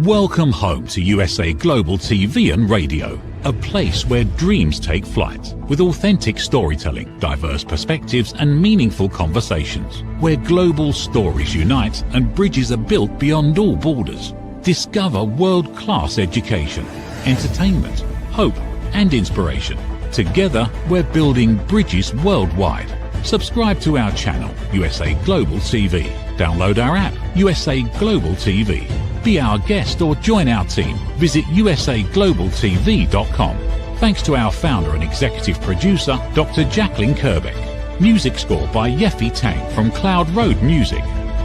Welcome home to USA Global TV and Radio, a place where dreams take flight, with authentic storytelling, diverse perspectives and meaningful conversations, where global stories unite and bridges are built beyond all borders. Discover world-class education, entertainment, hope and inspiration. Together, we're building bridges worldwide. Subscribe to our channel, USA Global TV. Download our app, USA Global TV. Be our guest or join our team. Visit usaglobaltv.com. Thanks to our founder and executive producer, Dr. Jacqueline Kerbeck. Music score by Yeffy Tang from Cloud Road Music.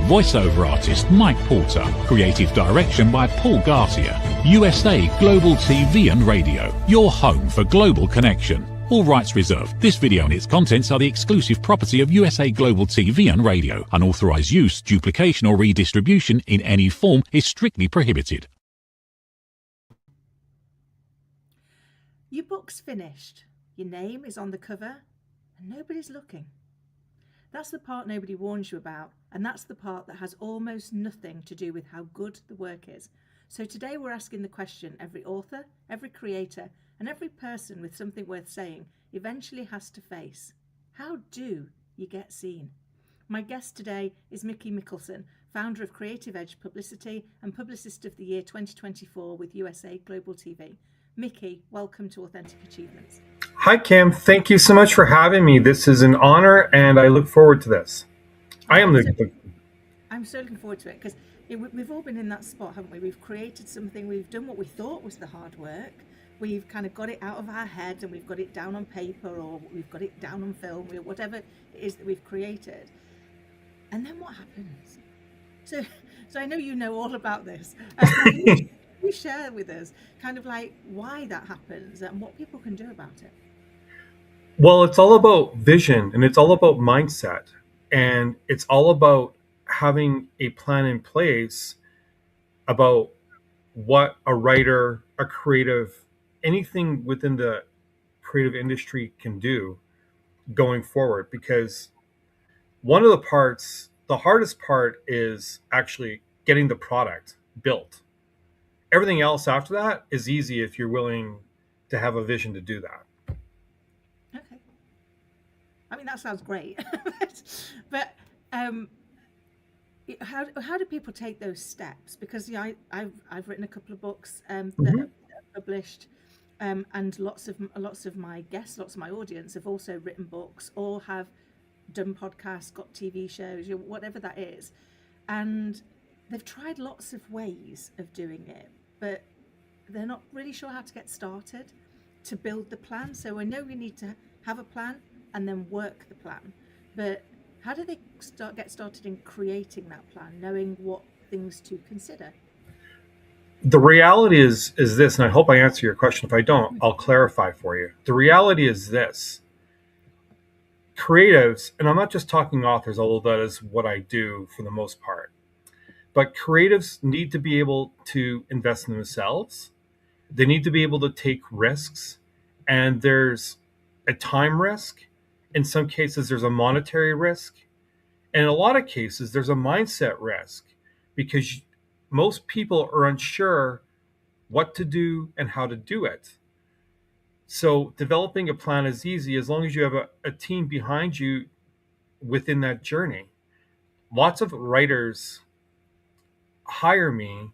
Voiceover artist Mike Porter. Creative direction by Paul Garcia. USA Global TV and Radio. Your home for global connection. All rights reserved. This video and its contents are the exclusive property of USA Global TV and Radio. Unauthorized use, duplication or redistribution in any form is strictly prohibited. Your book's finished. Your name is on the cover and nobody's looking. That's the part nobody warns you about, and that's the part that has almost nothing to do with how good the work is. So today we're asking the question every author, every creator, and every person with something worth saying eventually has to face. How do you get seen? My guest today is Mickey Mikkelson, founder of Creative Edge Publicity and Publicist of the Year 2024 with USA Global TV. Mickey, welcome to Authentic Achievements. Hi, Kim. Thank you so much for having me. This is an honor, and I look forward to this. I'm so looking forward to it because we've all been in that spot, haven't we? We've created something, we've done what we thought was the hard work. We've kind of got it out of our head and we've got it down on paper or we've got it down on film, or whatever it is that we've created. And then what happens? So I know you know all about this. You share with us kind of like why that happens and what people can do about it. Well, it's all about vision and it's all about mindset, and it's all about having a plan in place about what a writer, a creative, anything within the creative industry can do going forward. Because one of the hardest part is actually getting the product built. Everything else after that is easy if you're willing to have a vision to do that. Okay. I mean, that sounds great. but how do people take those steps? Because I've written a couple of books that are published. And lots of my guests, lots of my audience have also written books or have done podcasts, got TV shows, whatever that is. And they've tried lots of ways of doing it, but they're not really sure how to get started to build the plan. So I know we need to have a plan and then work the plan. But how do they get started in creating that plan, knowing what things to consider? The reality is this, and I hope I answer your question. If I don't, I'll clarify for you. The reality is this. Creatives, and I'm not just talking authors, although that is what I do for the most part, but creatives need to be able to invest in themselves. They need to be able to take risks, and there's a time risk. In some cases, there's a monetary risk. And in a lot of cases, there's a mindset risk, because most people are unsure what to do and how to do it. So developing a plan is easy as long as you have a team behind you within that journey. Lots of writers hire me,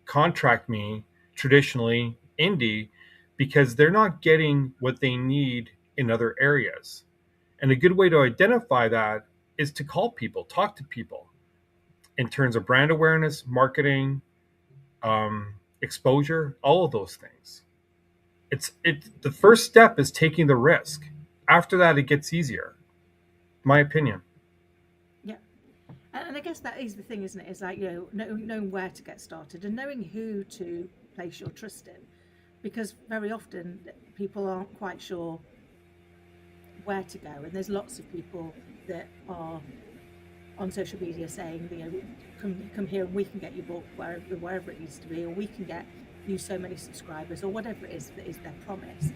contract me, traditionally indie, because they're not getting what they need in other areas. And a good way to identify that is to call people, talk to people. In terms of brand awareness, marketing, exposure, all of those things. The first step is taking the risk. After that, it gets easier. My opinion. Yeah. And I guess that is the thing, isn't it? It's like, knowing where to get started and knowing who to place your trust in. Because very often people aren't quite sure where to go. And there's lots of people that are on social media saying, come here and we can get your book wherever it needs to be, or we can get you so many subscribers, or whatever it is that is their promise.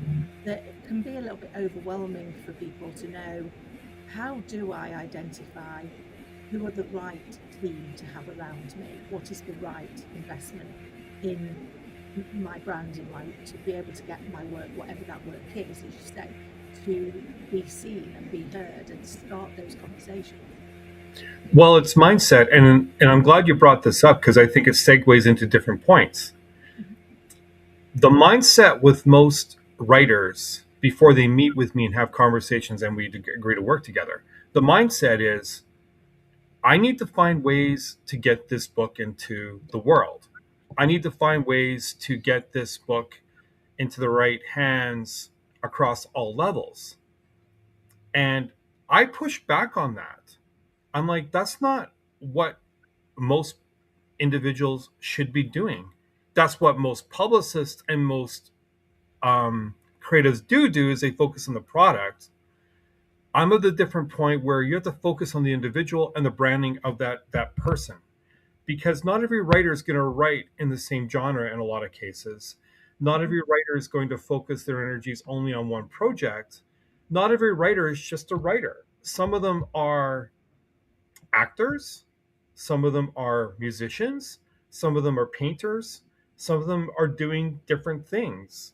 That it can be a little bit overwhelming for people to know, how do I identify who are the right team to have around me? What is the right investment in my brand, to be able to get my work, whatever that work is, as you say, to be seen and be heard and start those conversations. Well, it's mindset, and I'm glad you brought this up because I think it segues into different points. The mindset with most writers before they meet with me and have conversations and we agree to work together, the mindset is, I need to find ways to get this book into the world. I need to find ways to get this book into the right hands across all levels. And I push back on that. I'm like, that's not what most individuals should be doing. That's what most publicists and most creatives do is they focus on the product. I'm at the different point where you have to focus on the individual and the branding of that person, because not every writer is going to write in the same genre in a lot of cases. Not every writer is going to focus their energies only on one project. Not every writer is just a writer. Some of them are actors, some of them are musicians, some of them are painters, some of them are doing different things.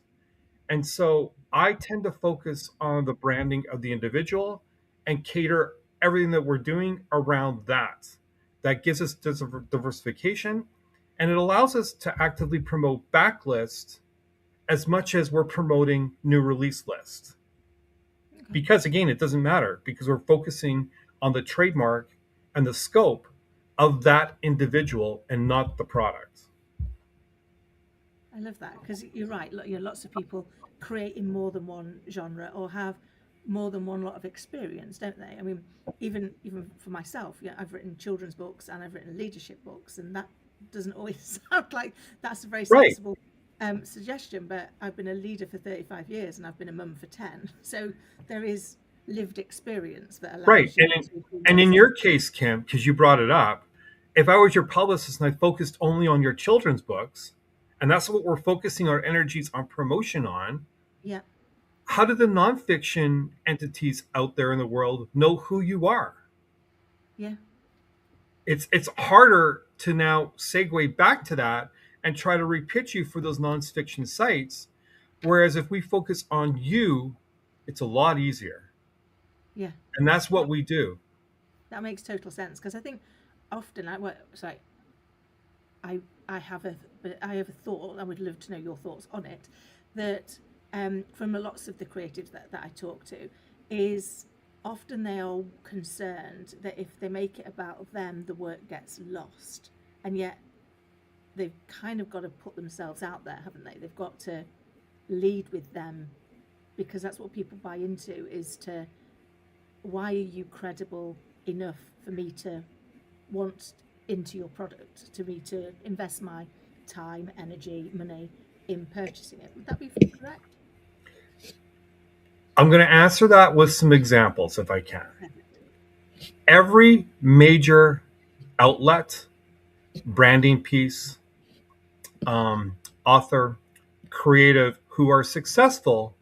And so I tend to focus on the branding of the individual and cater everything that we're doing around that. That gives us diversification, and it allows us to actively promote backlist as much as we're promoting new release lists. Because again, it doesn't matter because we're focusing on the trademark and the scope of that individual and not the product. I love that, because you're right. Lots of people create in more than one genre or have more than one lot of experience, don't they? I mean, even for myself, I've written children's books and I've written leadership books, and that doesn't always sound like that's a very Right. sensible suggestion. But I've been a leader for 35 years and I've been a mum for 10, so there is lived experience that allows Right. you And to do and in this. your case, Kim, because you brought it up, if I was your publicist and I focused only on your children's books, and that's what we're focusing our energies on promotion on, Yeah, how do the nonfiction entities out there in the world know who you are? yeah, It's harder to now segue back to that and try to repitch you for those nonfiction sites. Whereas if we focus on you, it's a lot easier. yeah. And that's what we do. That makes total sense, because I think often sorry, I I have a thought. I would love to know your thoughts on it. That from lots of the creatives that I talk to, is often they are concerned that if they make it about them, the work gets lost, and yet they've kind of got to put themselves out there, haven't they? They've got to lead with them, because that's what people buy into. Is to, why are you credible enough for me to want into your product, to me to invest my time, energy, money in purchasing it? Would that be correct? I'm going to answer that with some examples if I can. Every major outlet, branding piece, author, creative who are successful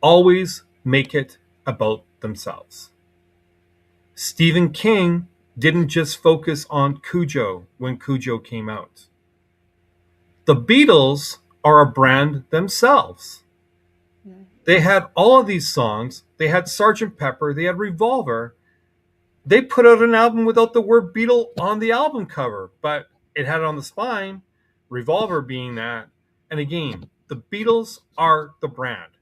always make it about themselves. Stephen King didn't just focus on Cujo when Cujo came out. The Beatles are a brand themselves. Yeah. They had all of these songs. They had Sgt. Pepper. They had Revolver. They put out an album without the word Beatle on the album cover, but it had it on the spine, Revolver being that. And again, the Beatles are the brand.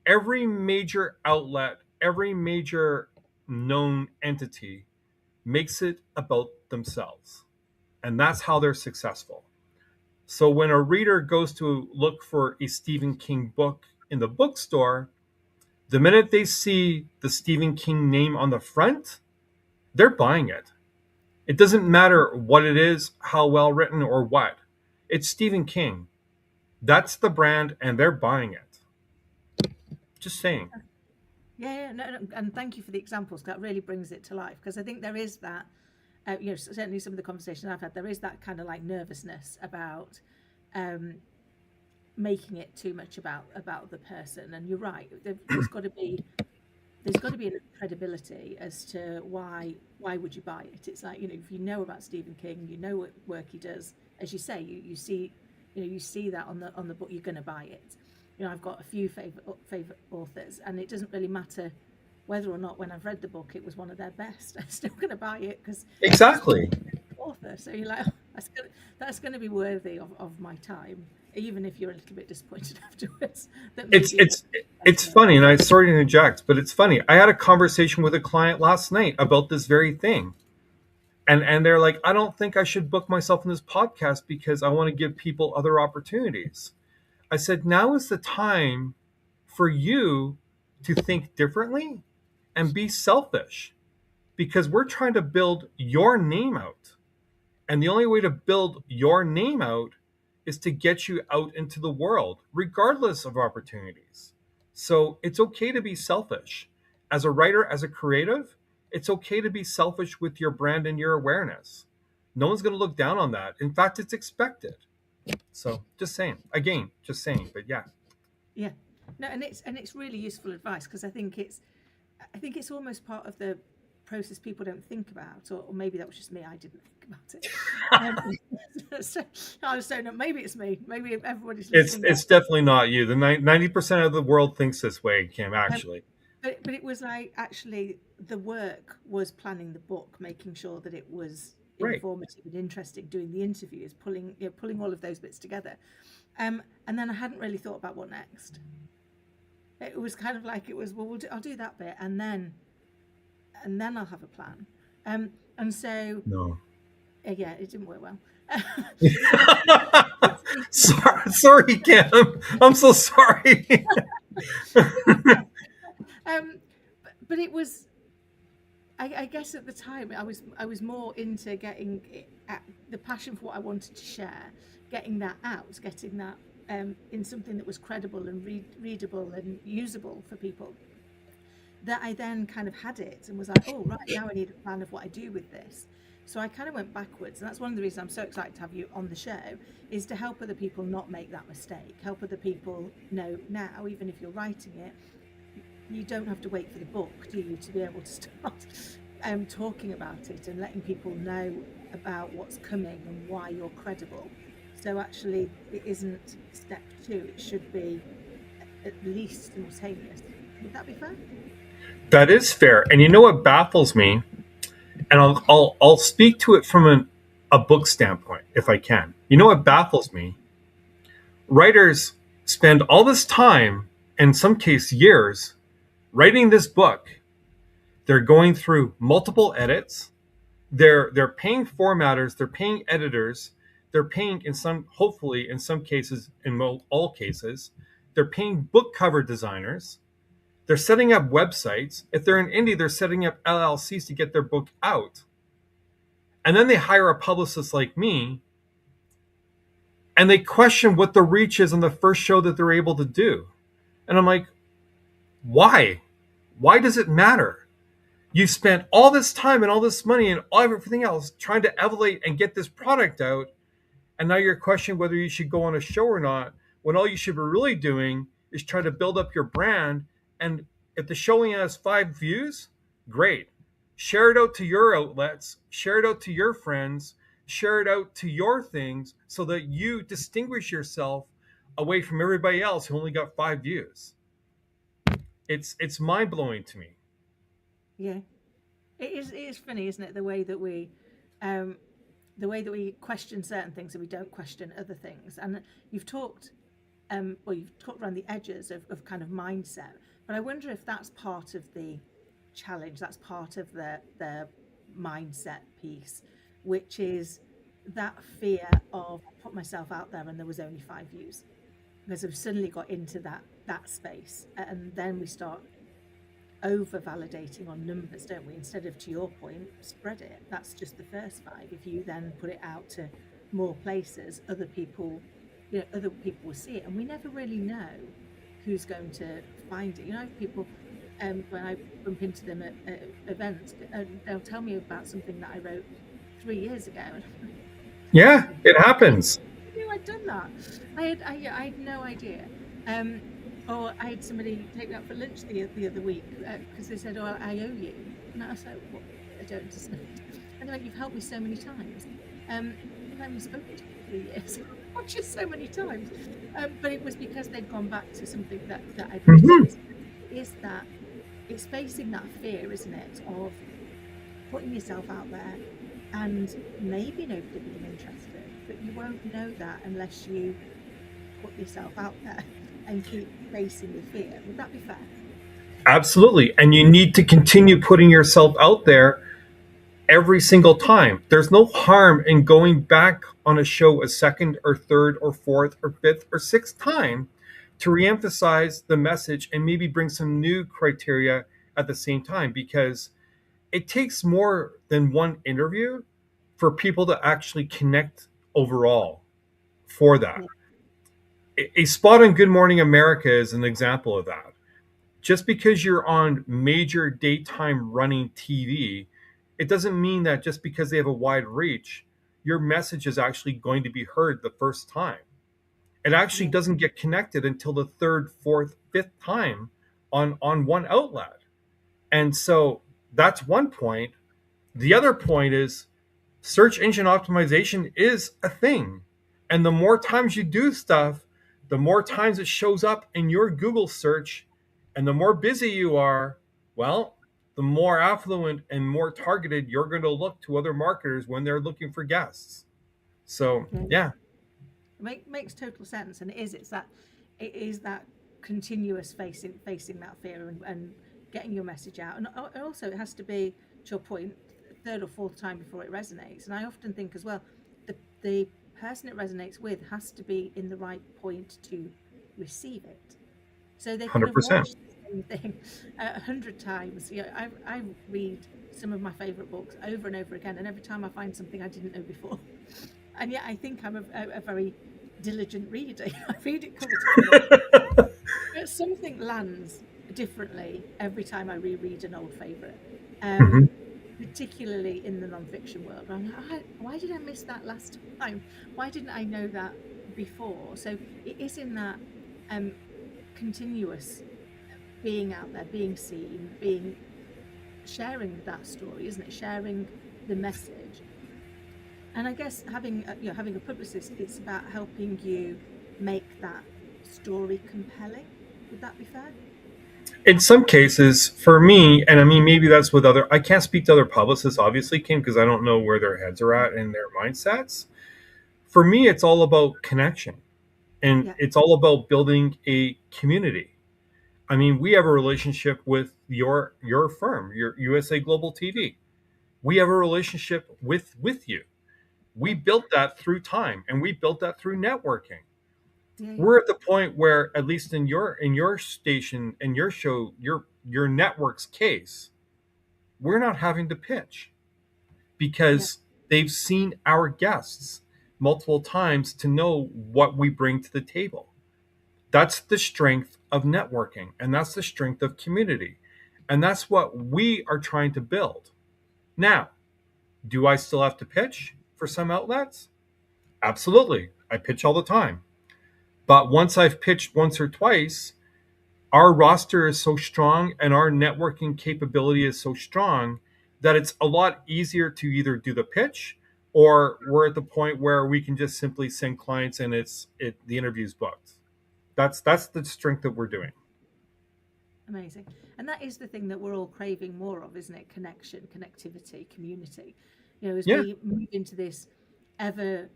Every major outlet, every major known entity makes it about themselves. And that's how they're successful. So when a reader goes to look for a Stephen King book in the bookstore, the minute they see the Stephen King name on the front, they're buying it. It doesn't matter what it is, how well written, or what. It's Stephen King. That's the brand, and they're buying it. Just saying. Yeah, no, and thank you for the examples. That really brings it to life, because I think there is that. Certainly some of the conversations I've had, there is that kind of like nervousness about making it too much about the person. And you're right. There's got to be enough credibility as to why would you buy it. It's like, if you know about Stephen King, you know what work he does, as you say, you see, you see that on the book, you're going to buy it. I've got a few favorite authors, and it doesn't really matter whether or not when I've read the book it was one of their best. I'm still going to buy it because Exactly. author. So you're like, oh, that's going to be worthy of my time, even if you're a little bit disappointed afterwards. That It's funny, and I'm sorry to interject, but it's funny. I had a conversation with a client last night about this very thing. And they're like, I don't think I should book myself in this podcast because I want to give people other opportunities. I said, now is the time for you to think differently and be selfish, because we're trying to build your name out. And the only way to build your name out is to get you out into the world, regardless of opportunities. So it's okay to be selfish. As a writer, as a creative, it's okay to be selfish with your brand and your awareness. No one's going to look down on that. In fact, it's expected. So just saying, again, just saying, but yeah. Yeah, no, and it's really useful advice, because I think it's almost part of the process people don't think about, or maybe that was just me. I didn't think about it. So I just don't know. Maybe it's me. Maybe everybody's listening. It's definitely not you. The 90% of the world thinks this way, Kim. Actually, but it was like, actually the work was planning the book, making sure that it was informative and interesting, doing the interviews, pulling all of those bits together, and then I hadn't really thought about what next. It was kind of like, it was, well, I'll do that bit, and then I'll have a plan. And so no. Yeah, it didn't work well. sorry, Kim. I'm so sorry. But it was, I guess at the time I was more into getting the passion for what I wanted to share, getting that out, getting that in something that was credible and readable and usable for people. That I then kind of had it and was like, oh, right, now I need a plan of what I do with this. So I kind of went backwards. And that's one of the reasons I'm so excited to have you on the show, is to help other people not make that mistake. Help other people know now, even if you're writing it, you don't have to wait for the book, do you, to be able to start talking about it and letting people know about what's coming and why you're credible. So actually, it isn't step 2. It should be at least simultaneous. Would that be fair? That is fair. And you know what baffles me? And I'll speak to it from a book standpoint, if I can. You know what baffles me? Writers spend all this time, in some case years, writing this book. They're going through multiple edits. They're paying formatters. They're paying editors. They're paying, hopefully in some cases, in all cases, they're paying book cover designers. They're setting up websites. If they're in indie, they're setting up LLCs to get their book out. And then they hire a publicist like me, and they question what the reach is on the first show that they're able to do. And I'm like, why? Why does it matter? You've spent all this time and all this money and everything else trying to elevate and get this product out, and now you're questioning whether you should go on a show or not, when all you should be really doing is trying to build up your brand. And if the show only has 5 views, great. Share it out to your outlets, share it out to your friends, share it out to your things, so that you distinguish yourself away from everybody else who only got 5 views. It's mind-blowing to me. Yeah, it is funny, isn't it? The way that we question certain things and we don't question other things. And you've talked around the edges of kind of mindset. But I wonder if that's part of the challenge, that's part of the mindset piece, which is that fear of, I put myself out there and there was only 5 views. Because I've suddenly got into that space, and then we start over-validating on numbers, don't we? Instead of, to your point, spread it. That's just the first 5. If you then put it out to more places, other people will see it. And we never really know who's going to find it. People, when I bump into them at events, they'll tell me about something that I wrote 3 years ago. Yeah, it happens. I knew I'd done that. I had no idea. Or I had somebody take me out for lunch the other week because they said, "Oh, I owe you," and I was like, "What? I don't understand." And they're like, "You've helped me so many times." I haven't spoken to you. 3 years. I watched it so many times. But it was because they'd gone back to something that I'd missed. It's facing that fear, isn't it, of putting yourself out there and maybe nobody being interested, but you won't know that unless you put yourself out there and keep facing the fear. Would that be fair? Absolutely. And you need to continue putting yourself out there every single time. There's no harm in going back on a show a second or third or fourth or fifth or sixth time to reemphasize the message and maybe bring some new criteria at the same time, because it takes more than one interview for people to actually connect overall for that. A spot on Good Morning America is an example of that. Just because you're on major daytime running TV, it doesn't mean that just because they have a wide reach, your message is actually going to be heard the first time. It actually doesn't get connected until the third, fourth, fifth time on one outlet. And so that's one point. The other point is search engine optimization is a thing. And the more times you do stuff, the more times it shows up in your Google search, and the more busy you are, well, the more affluent and more targeted you're going to look to other marketers when they're looking for guests. So, yeah. Makes total sense. And it is that continuous facing that fear and getting your message out. And also it has to be, to your point, third or fourth time before it resonates. And I often think as well, the person it resonates with has to be in the right point to receive it. So they can have watched the same thing 100 times. I read some of my favorite books over and over again, and every time I find something I didn't know before. And yet I think I'm a very diligent reader. I read it cover to cover. But something lands differently every time I reread an old favorite. Particularly in the non-fiction world. I'm like, why did I miss that last time? Why didn't I know that before? So it is in that continuous being out there, being seen, sharing that story, isn't it? Sharing the message. And I guess having a publicist, it's about helping you make that story compelling. Would that be fair? In some cases, for me, and I mean, maybe that's with I can't speak to other publicists, obviously, Kim, because I don't know where their heads are at and their mindsets. For me, it's all about connection, and it's all about building a community. I mean, we have a relationship with your firm, your USA Global TV. We have a relationship with you. We built that through time, and we built that through networking. We're at the point where, at least in your station and your show, your network's case, we're not having to pitch because they've seen our guests multiple times to know what we bring to the table. That's the strength of networking, and that's the strength of community. And that's what we are trying to build. Now, do I still have to pitch for some outlets? Absolutely. I pitch all the time. But once I've pitched once or twice, our roster is so strong and our networking capability is so strong that it's a lot easier to either do the pitch, or we're at the point where we can just simply send clients and the interview's booked. That's the strength that we're doing. Amazing. And that is the thing that we're all craving more of, isn't it? Connection, connectivity, community. As we move into this ever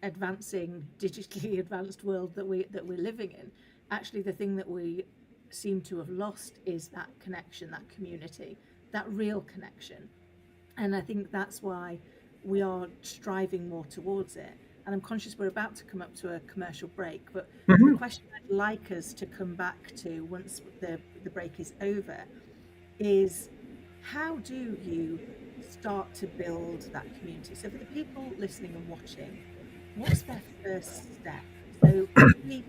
advancing, digitally advanced world that we're living in, actually the thing that we seem to have lost is that connection, that community, that real connection. And I think that's why we are striving more towards it. And I'm conscious we're about to come up to a commercial break, but the question I'd like us to come back to once the break is over is, how do you start to build that community? So for the people listening and watching, what's their first step? So we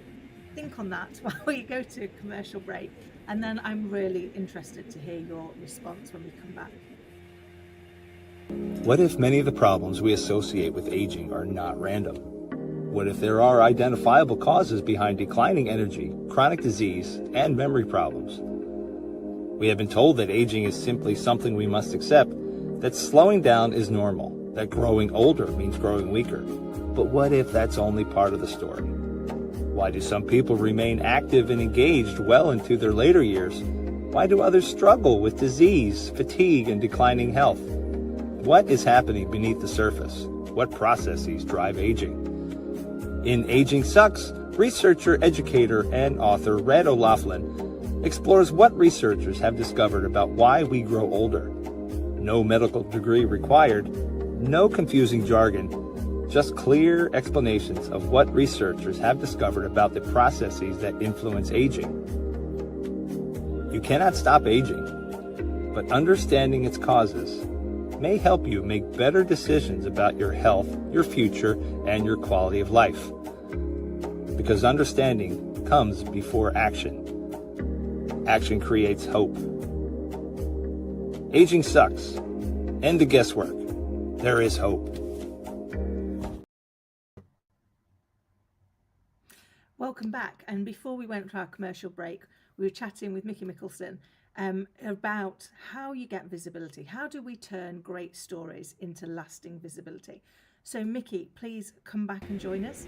think on that while we go to a commercial break, and then I'm really interested to hear your response when we come back. What if many of the problems we associate with aging are not random? What if there are identifiable causes behind declining energy, chronic disease, and memory problems? We have been told that aging is simply something we must accept, that slowing down is normal, that growing older means growing weaker. But what if that's only part of the story? Why do some people remain active and engaged well into their later years? Why do others struggle with disease, fatigue, and declining health? What is happening beneath the surface? What processes drive aging? In Aging Sucks, researcher, educator, and author Red O'Loughlin explores what researchers have discovered about why we grow older. No medical degree required, no confusing jargon, just clear explanations of what researchers have discovered about the processes that influence aging. You cannot stop aging, but understanding its causes may help you make better decisions about your health, your future, and your quality of life. Because understanding comes before action. Action creates hope. Aging sucks. End the guesswork. There is hope. Welcome back. And before we went to our commercial break, we were chatting with Mickey Mikkelson about how you get visibility. How do we turn great stories into lasting visibility? So Mickey, please come back and join us.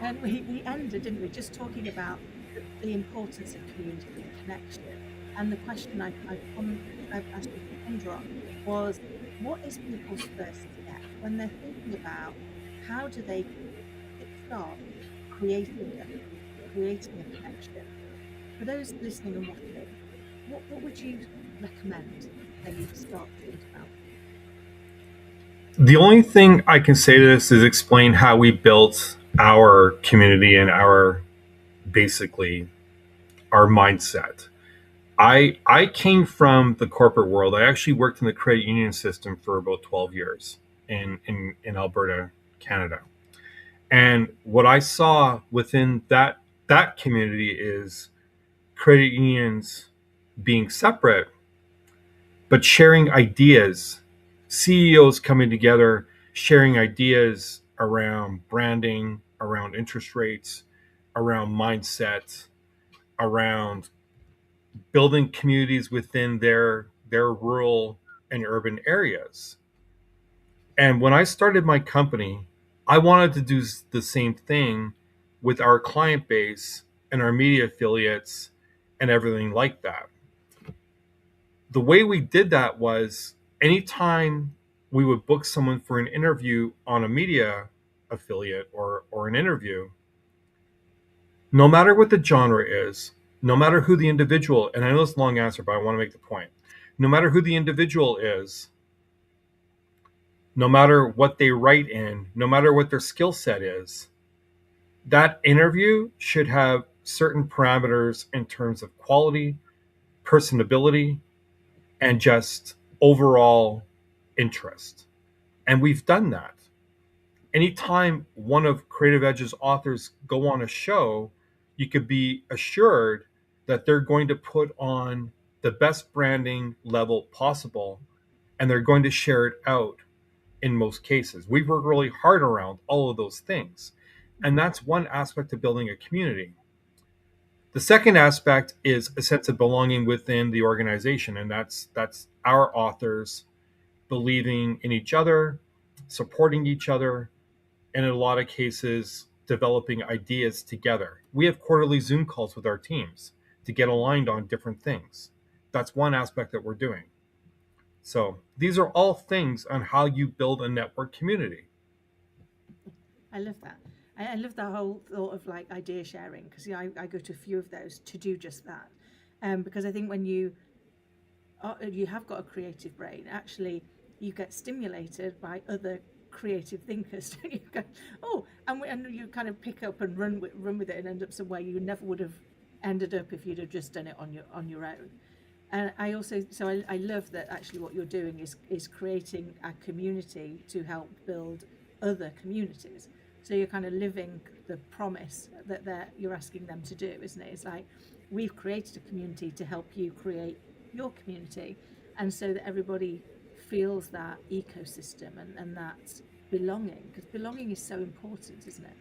And we ended, didn't we, just talking about the importance of community and connection. And the question I've asked you to ponder on was, what is people's first step when they're thinking about how do they start creating a connection? For those listening and watching, what would you recommend they need to start thinking about? The only thing I can say to this is explain how we built our community and our mindset. I came from the corporate world. I actually worked in the credit union system for about 12 years in Alberta, Canada. And what I saw within that community is credit unions being separate, but sharing ideas, CEOs coming together, sharing ideas around branding, around interest rates, around mindset, around building communities within their rural and urban areas. And when I started my company, I wanted to do the same thing with our client base and our media affiliates and everything like that. The way we did that was anytime we would book someone for an interview on a media affiliate or an interview, no matter what the genre is, no matter who the individual, and I know it's a long answer, but I want to make the point. No matter who the individual is, no matter what they write in, no matter what their skill set is, that interview should have certain parameters in terms of quality, personability, and just overall interest. And we've done that. Anytime one of Creative Edge's authors go on a show, you could be assured that they're going to put on the best branding level possible, and they're going to share it out in most cases. We've worked really hard around all of those things. And that's one aspect of building a community. The second aspect is a sense of belonging within the organization, and that's our authors believing in each other, supporting each other, and in a lot of cases, developing ideas together. We have quarterly Zoom calls with our teams to get aligned on different things. That's one aspect that we're doing. So these are all things on how you build a network community. I love that. I love that whole thought of like idea sharing, because I go to a few of those to do just that. Because I think when you have got a creative brain, actually you get stimulated by other creative thinkers. You go, oh, and you kind of pick up and run with it and end up somewhere you never would have ended up if you'd have just done it on your own. And I love that actually what you're doing is creating a community to help build other communities. So you're kind of living the promise that you're asking them to do, isn't it? It's like, we've created a community to help you create your community, and so that everybody feels that ecosystem and that belonging, because belonging is so important, isn't it?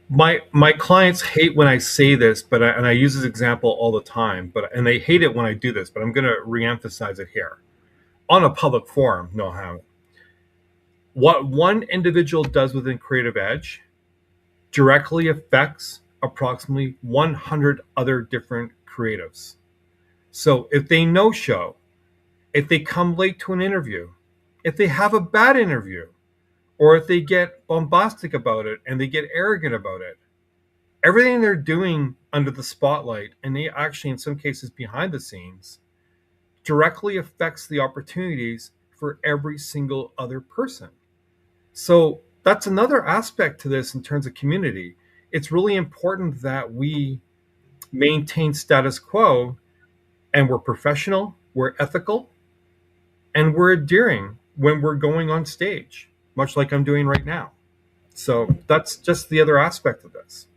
My clients hate when I say this, but I use this example all the time, and they hate it when I do this, but I'm going to reemphasize it here. on a public forum, no, I haven't. What one individual does within Creative Edge directly affects approximately 100 other different creatives. So if they no show, if they come late to an interview, if they have a bad interview, or if they get bombastic about it and they get arrogant about it, everything they're doing under the spotlight, and they actually in some cases behind the scenes, directly affects the opportunities for every single other person. So that's another aspect to this in terms of community. It's really important that we maintain status quo, and we're professional, we're ethical, and we're adhering when we're going on stage, much like I'm doing right now. So that's just the other aspect of this.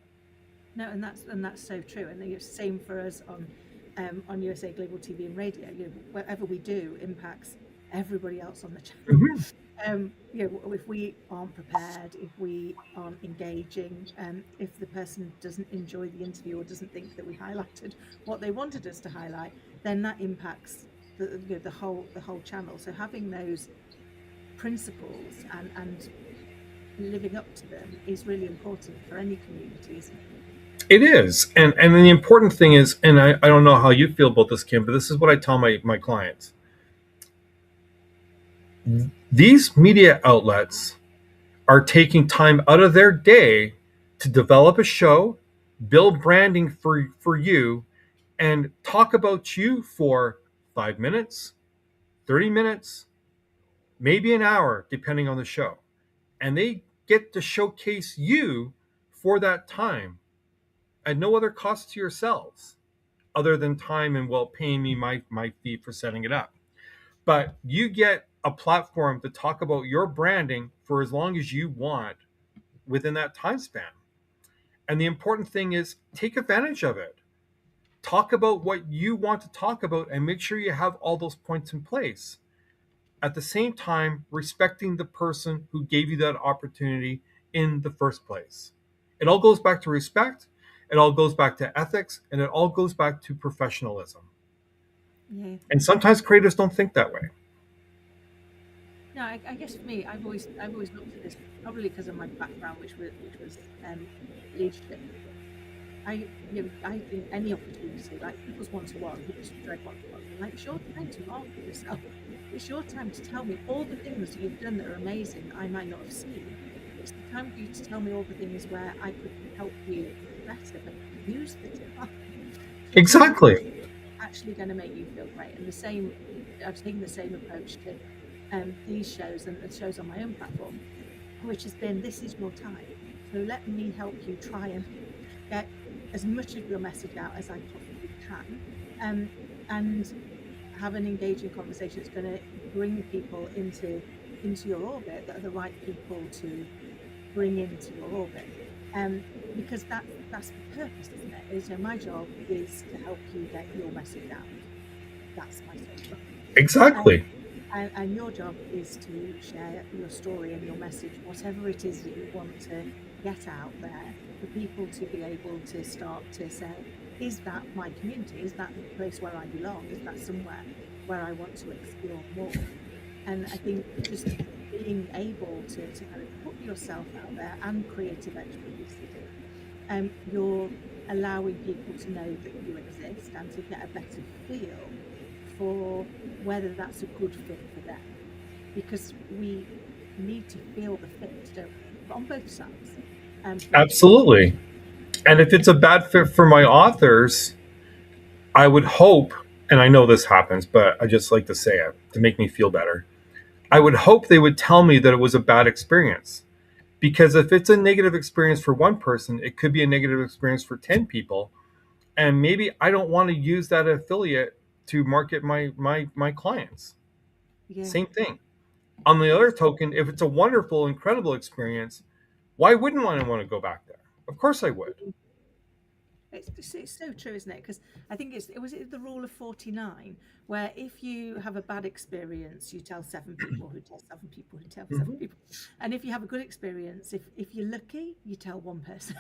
No, and that's so true. And the same for us on USA Global TV and Radio. Whatever we do impacts everybody else on the channel. Mm-hmm. If we aren't prepared, if we aren't engaging, if the person doesn't enjoy the interview or doesn't think that we highlighted what they wanted us to highlight, then that impacts the whole channel. So having those principles and living up to them is really important for any community, isn't it? It is. And the important thing is, and I don't know how you feel about this, Kim, but this is what I tell my clients. These media outlets are taking time out of their day to develop a show, build branding for you, and talk about you for 5 minutes, 30 minutes, maybe an hour, depending on the show. And they get to showcase you for that time at no other cost to yourselves other than time and, well, paying me my fee for setting it up. But you get a platform to talk about your branding for as long as you want within that time span. And the important thing is take advantage of it. Talk about what you want to talk about and make sure you have all those points in place. At the same time, respecting the person who gave you that opportunity in the first place. It all goes back to respect. It all goes back to ethics, and it all goes back to professionalism. Yeah. And sometimes creators don't think that way. No, I guess for me, I've always looked at this probably because of my background, which was leadership. I think any opportunity, like people's one-to-one, people's dread one-to-one, like it's your time to market yourself. It's your time to tell me all the things that you've done that are amazing that I might not have seen. It's the time for you to tell me all the things where I could help you better, but use the time. Exactly. It's actually going to make you feel great. And I've taken the same approach to these shows and the shows on my own platform, which has been, this is your time. So let me help you try and get as much of your message out as I possibly can, and have an engaging conversation that's going to bring people into your orbit, that are the right people to bring into your orbit. Because that's the purpose, isn't it? My job is to help you get your message out. That's my job. Exactly. And your job is to share your story and your message, whatever it is that you want to get out there, for people to be able to start to say, is that my community? Is that the place where I belong? Is that somewhere where I want to explore more? And I think just being able to kind of put yourself out there and Creative Edge Publicity, you're allowing people to know that you exist and to get a better feel for whether that's a good fit for them. Because we need to feel the fit, don't we? On both sides. Absolutely. And if it's a bad fit for my authors, I would hope, and I know this happens, but I just like to say it to make me feel better. I would hope they would tell me that it was a bad experience. Because if it's a negative experience for one person, it could be a negative experience for 10 people. And maybe I don't want to use that affiliate to market my clients. Yeah. Same thing. On the other token, if it's a wonderful, incredible experience, why wouldn't I want to go back there? Of course I would. It's so true, isn't it? Because I think it was the rule of 49, where if you have a bad experience, you tell 7 people who tell 7 people who tell 7 people. And if you have a good experience, if you're lucky, you tell 1 person.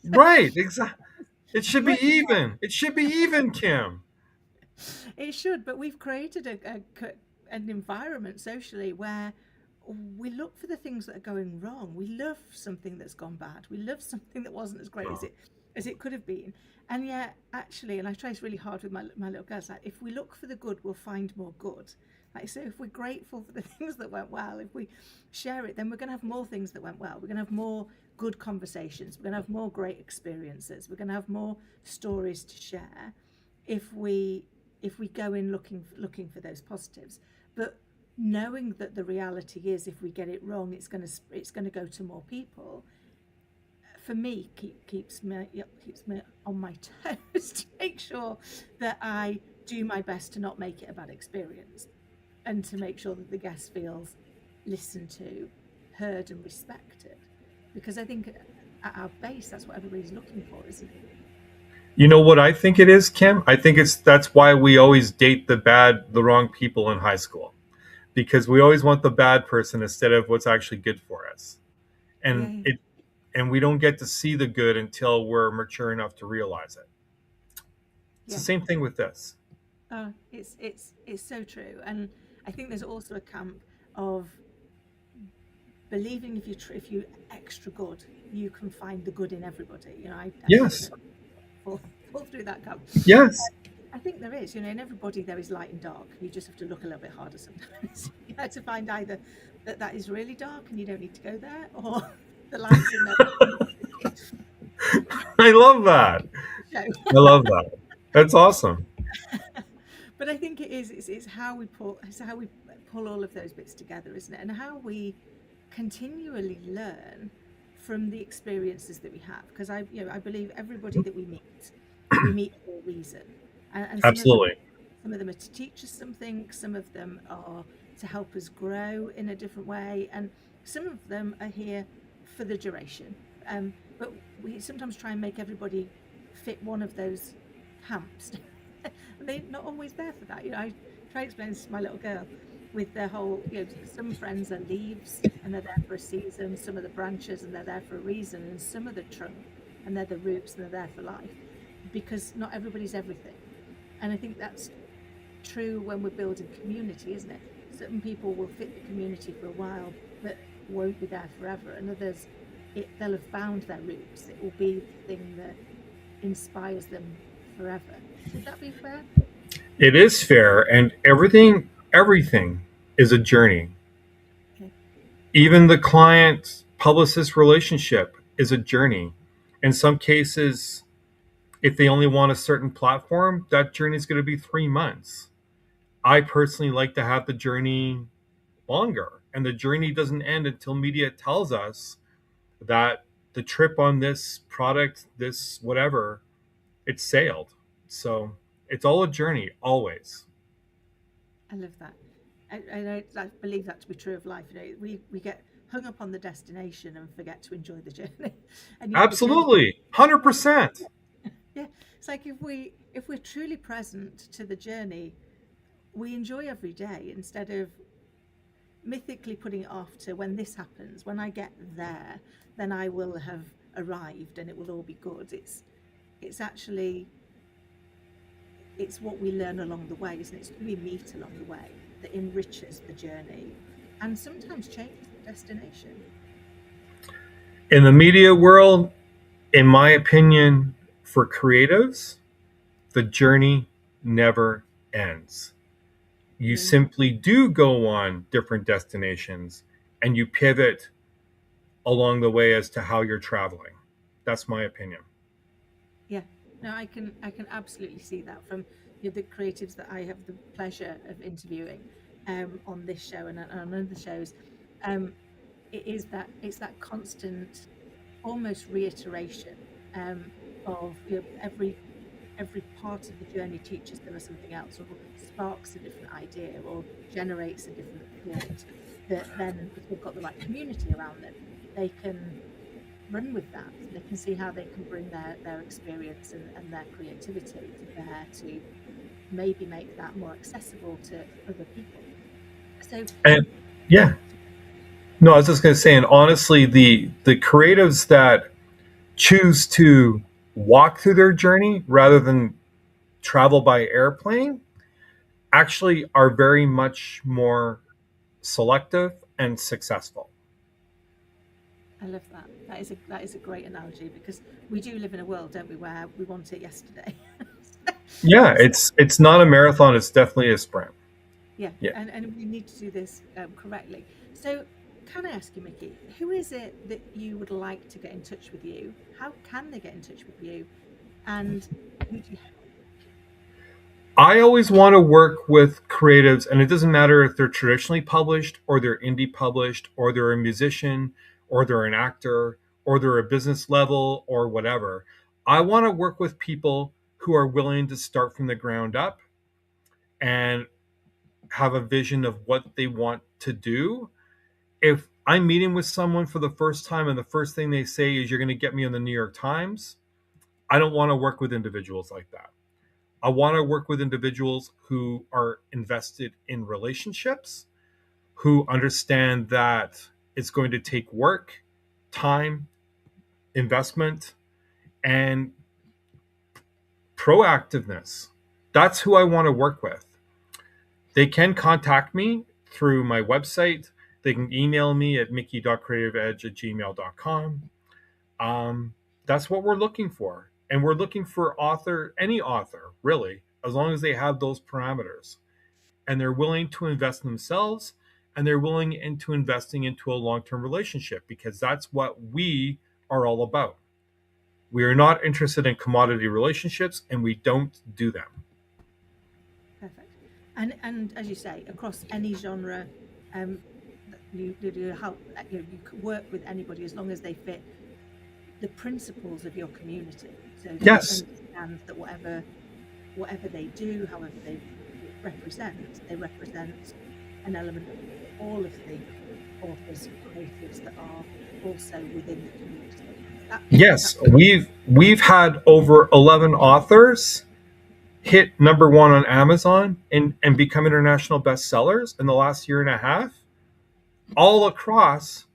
Right, exactly. It should be even. It should be even, Kim. It should, but we've created an environment socially where we look for the things that are going wrong. We love something that's gone bad. We love something that wasn't as great as it could have been. And yet, actually, and I try really hard with my little girls, like, if we look for the good, we'll find more good. Like, so if we're grateful for the things that went well, if we share it, then we're going to have more things that went well. We're going to have more good conversations. We're going to have more great experiences. We're going to have more stories to share if we go in looking for those positives. But knowing that the reality is, if we get it wrong, it's going to go to more people. For me, keeps me on my toes to make sure that I do my best to not make it a bad experience, and to make sure that the guest feels listened to, heard, and respected. Because I think at our base, that's what everybody's looking for, isn't it? You know what I think it is, Kim? I think that's why we always date the wrong people in high school, because we always want the bad person instead of what's actually good for us. And and we don't get to see the good until we're mature enough to realize it. It's the same thing with this. It's so true. And I think there's also a camp of believing if you're extra good, you can find the good in everybody. You know, I Yes. fall through that camp. Yes. I think there is, in everybody there is light and dark. You just have to look a little bit harder sometimes to find either that is really dark and you don't need to go there, or the light's in there. I love that. I love that. That's awesome. But I think it's how we pull all of those bits together, isn't it? And how we continually learn from the experiences that we have. Because I believe everybody that we meet for a reason. And Absolutely. Some of them are to teach us something. Some of them are to help us grow in a different way, and some of them are here for the duration. But we sometimes try and make everybody fit one of those camps. They're not always there for that. I try to explain this to my little girl with their whole, some friends are leaves and they're there for a season, some are the branches and they're there for a reason, and some are the trunk and they're the roots and they're there for life, because not everybody's everything. And I think that's true when we're building community, isn't it? Certain people will fit the community for a while but won't be there forever, and others, they'll have found their roots. It will be the thing that inspires them forever. Would that be fair? It is fair, and everything is a journey. Okay. Even the client-publicist relationship is a journey. In some cases, if they only want a certain platform, that journey is going to be 3 months. I personally like to have the journey longer, and the journey doesn't end until media tells us that the trip on this product, this whatever, it's sailed. So it's all a journey, always. I love that. I believe that to be true of life. We get hung up on the destination and forget to enjoy the journey. And Absolutely, 100%. Yeah, it's like if we're truly present to the journey, we enjoy every day instead of mythically putting it off to when this happens. When I get there, then I will have arrived and it will all be good. It's actually, it's what we learn along the way, isn't it? It's who we meet along the way that enriches the journey and sometimes changes the destination. In the media world, in my opinion, for creatives, the journey never ends. You simply do go on different destinations and you pivot along the way as to how you're traveling. That's my opinion. Yeah, no, I can absolutely see that from the creatives that I have the pleasure of interviewing on this show and on other shows. It's that constant, almost reiteration of every part of the journey teaches them something else, or sparks a different idea, or generates a different thought. That then, if they've got the right community around them, they can run with that. They can see how they can bring their experience and their creativity to bear to maybe make that more accessible to other people. So, yeah. No, I was just going to say, and honestly, the creatives that choose to walk through their journey rather than travel by airplane, actually are very much more selective and successful. I love that. That is a great analogy, because we do live in a world, don't we, where we want it yesterday. Yeah, So, it's not a marathon, it's definitely a sprint. yeah, Yeah. and we need to do this correctly. So, can I ask you, Mickey, who is it that you would like to get in touch with you? How can they get in touch with you? And who do you help? I always want to work with creatives, and it doesn't matter if they're traditionally published or they're indie published or they're a musician or they're an actor or they're a business level or whatever. I want to work with people who are willing to start from the ground up and have a vision of what they want to do. If I'm meeting with someone for the first time and the first thing they say is, "You're going to get me on the New York Times," I don't want to work with individuals like that. I want to work with individuals who are invested in relationships, who understand that it's going to take work, time, investment, and proactiveness. That's who I want to work with. They can contact me through my website. They can email me at mickey.creativeedge@gmail.com. That's what we're looking for. And we're looking for any author, really, as long as they have those parameters and they're willing to invest in themselves and they're willing into investing into a long-term relationship, because that's what we are all about. We are not interested in commodity relationships, and we don't do them. Perfect. And as you say, across any genre, um, you help. You can work with anybody as long as they fit the principles of your community. So they Yes. understand that whatever they do, however they represent an element of all of the authors and creatives that are also within the community. Yes, we've had over 11 authors hit number one on Amazon and become international bestsellers in the last year and a half, all across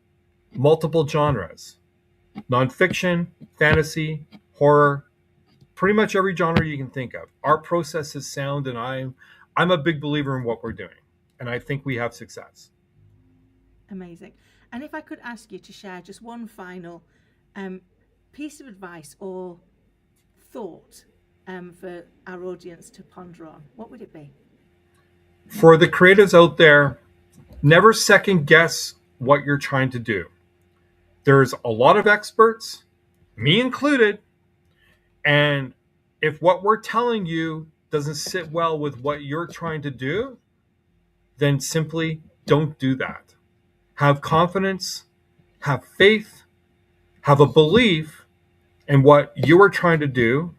multiple genres: nonfiction, fantasy, horror, pretty much every genre you can think of. Our process is sound, and I'm a big believer in what we're doing, and I think we have success. Amazing. And if I could ask you to share just one final piece of advice or thought for our audience to ponder on, what would it be? For the creatives out there, never second guess what you're trying to do. There's a lot of experts, me included, and if what we're telling you doesn't sit well with what you're trying to do, then simply don't do that. Have confidence, have faith, have a belief in what you are trying to do,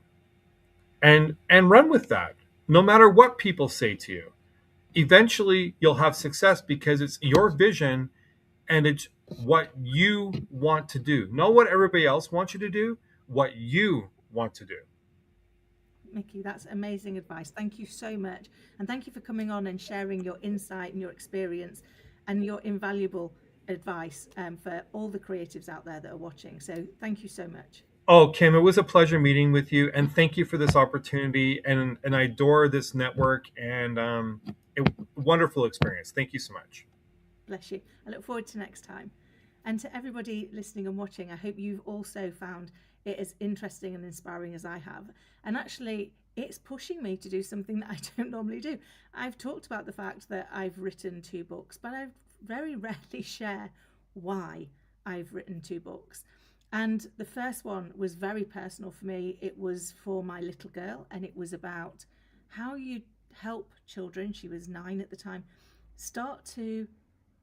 and run with that, no matter what people say to you. Eventually you'll have success because it's your vision and it's what you want to do, not what everybody else wants you to do, what you want to do. Mickey, that's amazing advice. Thank you so much. And thank you for coming on and sharing your insight and your experience and your invaluable advice for all the creatives out there that are watching. So thank you so much. Oh, Kim, it was a pleasure meeting with you, and thank you for this opportunity. And I adore this network, and a wonderful experience. Thank you so much. Bless you. I look forward to next time. And to everybody listening and watching, I hope you've also found it as interesting and inspiring as I have. And actually, it's pushing me to do something that I don't normally do. I've talked about the fact that I've written 2 books, but I very rarely share why I've written 2 books. And the first one was very personal for me. It was for my little girl, and it was about how you help children, she was 9 at the time, start to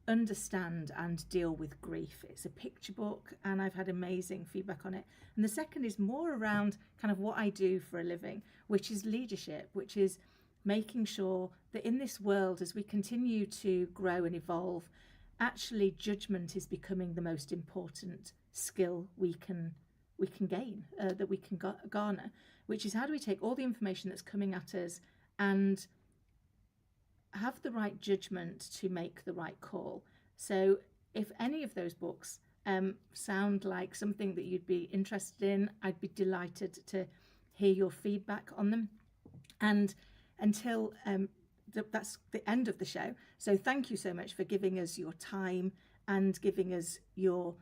understand and deal with grief. It's a picture book, and I've had amazing feedback on it. And the second is more around kind of what I do for a living, which is leadership, which is making sure that in this world, as we continue to grow and evolve, actually judgment is becoming the most important skill we can gain, that we can garner, which is how do we take all the information that's coming at us and have the right judgment to make the right call. So if any of those books sound like something that you'd be interested in, I'd be delighted to hear your feedback on them. And until that's the end of the show. So thank you so much for giving us your time and giving us your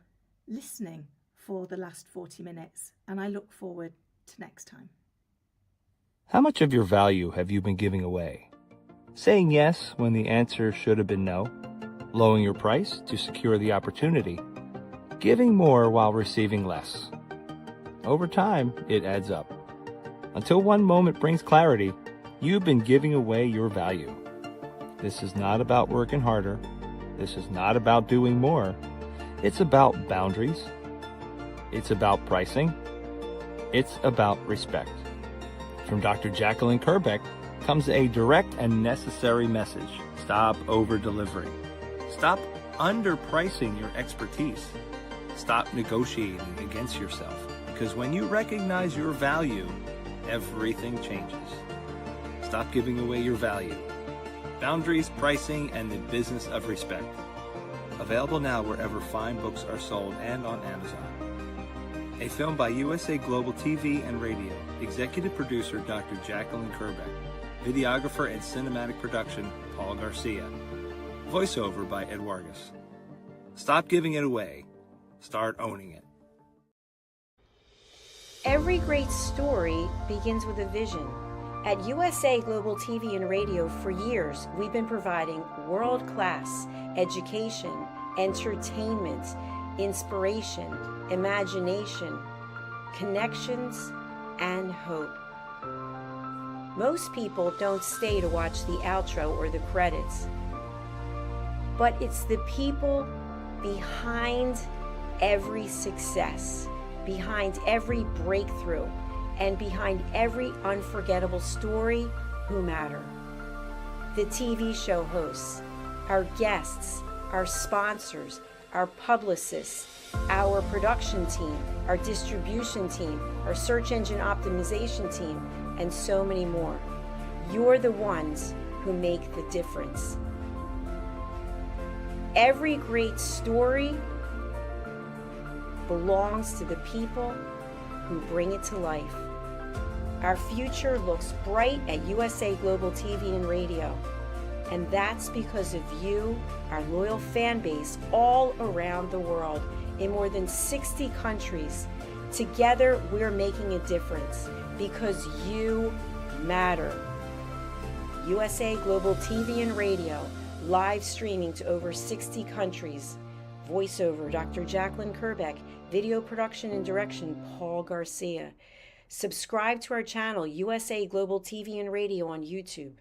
listening for the last 40 minutes. And I look forward to next time. How much of your value have you been giving away? Saying yes when the answer should have been no? Lowering your price to secure the opportunity? Giving more while receiving less? Over time, it adds up. Until one moment brings clarity, you've been giving away your value. This is not about working harder. This is not about doing more. It's about boundaries. It's about pricing. It's about respect. From Dr. Jacqueline Kerbeck comes a direct and necessary message. Stop over-delivering. Stop underpricing your expertise. Stop negotiating against yourself. Because when you recognize your value, everything changes. Stop giving away your value. Boundaries, pricing, and the business of respect. Available now wherever fine books are sold and on Amazon. A film by USA Global TV and Radio. Executive producer Dr. Jacqueline Kerbeck. Videographer and cinematic production Paul Garcia. Voiceover by Ed Vargas. Stop giving it away. Start owning it. Every great story begins with a vision. At USA Global TV and Radio for years, we've been providing world-class education, entertainment, inspiration, imagination, connections, and hope. Most people don't stay to watch the outro or the credits, but it's the people behind every success, behind every breakthrough, and behind every unforgettable story who matter. The TV show hosts, our guests, our sponsors, our publicists, our production team, our distribution team, our search engine optimization team, and so many more. You're the ones who make the difference. Every great story belongs to the people who bring it to life. Our future looks bright at USA Global TV and Radio, and that's because of you, our loyal fan base all around the world in more than 60 countries. Together, we're making a difference because you matter. USA Global TV and Radio, live streaming to over 60 countries. Voiceover, Dr. Jacqueline Kerbeck. Video production and direction, Paul Garcia. Subscribe to our channel, USA Global TV and Radio on YouTube.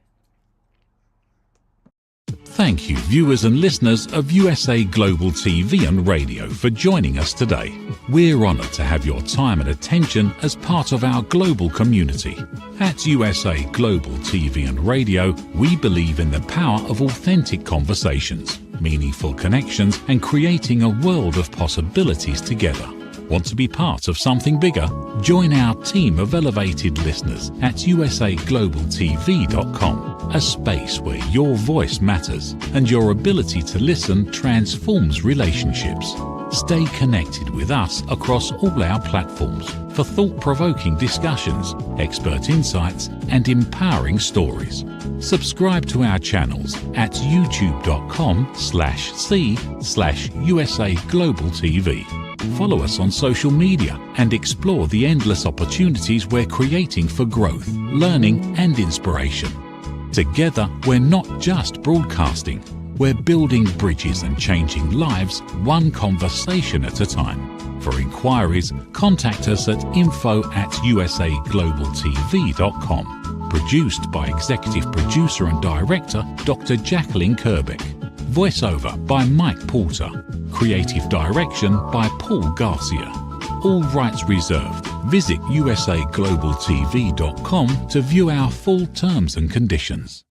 Thank you, viewers and listeners of USA Global TV and Radio, for joining us today. We're honoured to have your time and attention as part of our global community. At USA Global TV and Radio, we believe in the power of authentic conversations, meaningful connections, and creating a world of possibilities together. Want to be part of something bigger? Join our team of elevated listeners at usaglobaltv.com, a space where your voice matters and your ability to listen transforms relationships. Stay connected with us across all our platforms for thought-provoking discussions, expert insights, and empowering stories. Subscribe to our channels at youtube.com/c/USA Global TV. Follow us on social media and explore the endless opportunities we're creating for growth, learning, and inspiration. Together, we're not just broadcasting, we're building bridges and changing lives one conversation at a time. For inquiries, contact us at info@usaglobaltv.com. Produced by Executive Producer and Director Dr. Jacqueline Kerbeck. Voiceover by Mike Porter. Creative direction by Paul Garcia. All rights reserved. Visit usaglobaltv.com to view our full terms and conditions.